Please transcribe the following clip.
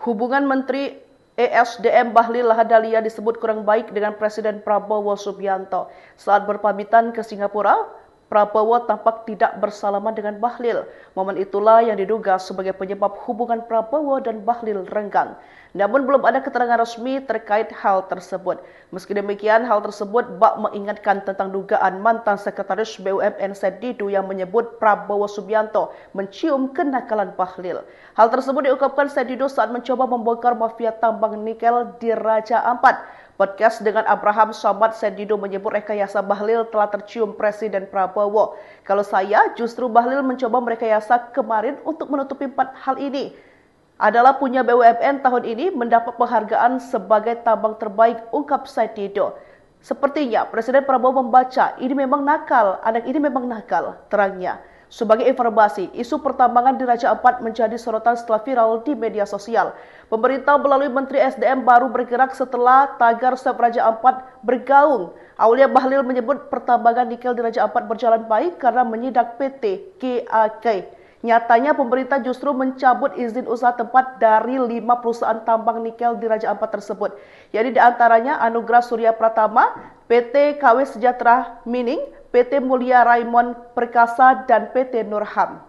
Hubungan Menteri ESDM Bahlil Lahadalia disebut kurang baik dengan Presiden Prabowo Subianto. Saat berpamitan ke Singapura, Prabowo tampak tidak bersalaman dengan Bahlil. Momen itulah yang diduga sebagai penyebab hubungan Prabowo dan Bahlil renggang. Namun belum ada keterangan resmi terkait hal tersebut. Meski demikian, hal tersebut bak mengingatkan tentang dugaan mantan Sekretaris BUMN Said Didu yang menyebut Prabowo Subianto mencium kenakalan Bahlil. Hal tersebut diungkapkan Said Didu saat mencoba membongkar mafia tambang nikel di Raja Ampat. Podcast dengan Abraham Samad, Said Didu menyebut rekayasa Bahlil telah tercium Presiden Prabowo. Kalau saya, justru Bahlil mencoba merekayasa kemarin untuk menutupi 4 hal ini. Adalah punya BUMN tahun ini mendapat penghargaan sebagai tambang terbaik, ungkap Said Didu. Sepertinya Presiden Prabowo membaca, ini memang nakal, anak ini memang nakal, terangnya. Sebagai informasi, isu pertambangan di Raja Ampat menjadi sorotan setelah viral di media sosial. Pemerintah melalui Menteri SDM baru bergerak setelah tagar Stop Raja Ampat bergaung. Awalnya Bahlil menyebut pertambangan nikel di Raja Ampat berjalan baik karena menyidak PT KAK. Nyatanya pemerintah justru mencabut izin usaha tempat dari 5 perusahaan tambang nikel di Raja Ampat tersebut. Jadi diantaranya Anugerah Surya Pratama, PT KW Sejahtera Mining, PT Mulia Raimond Perkasa, dan PT Nurham.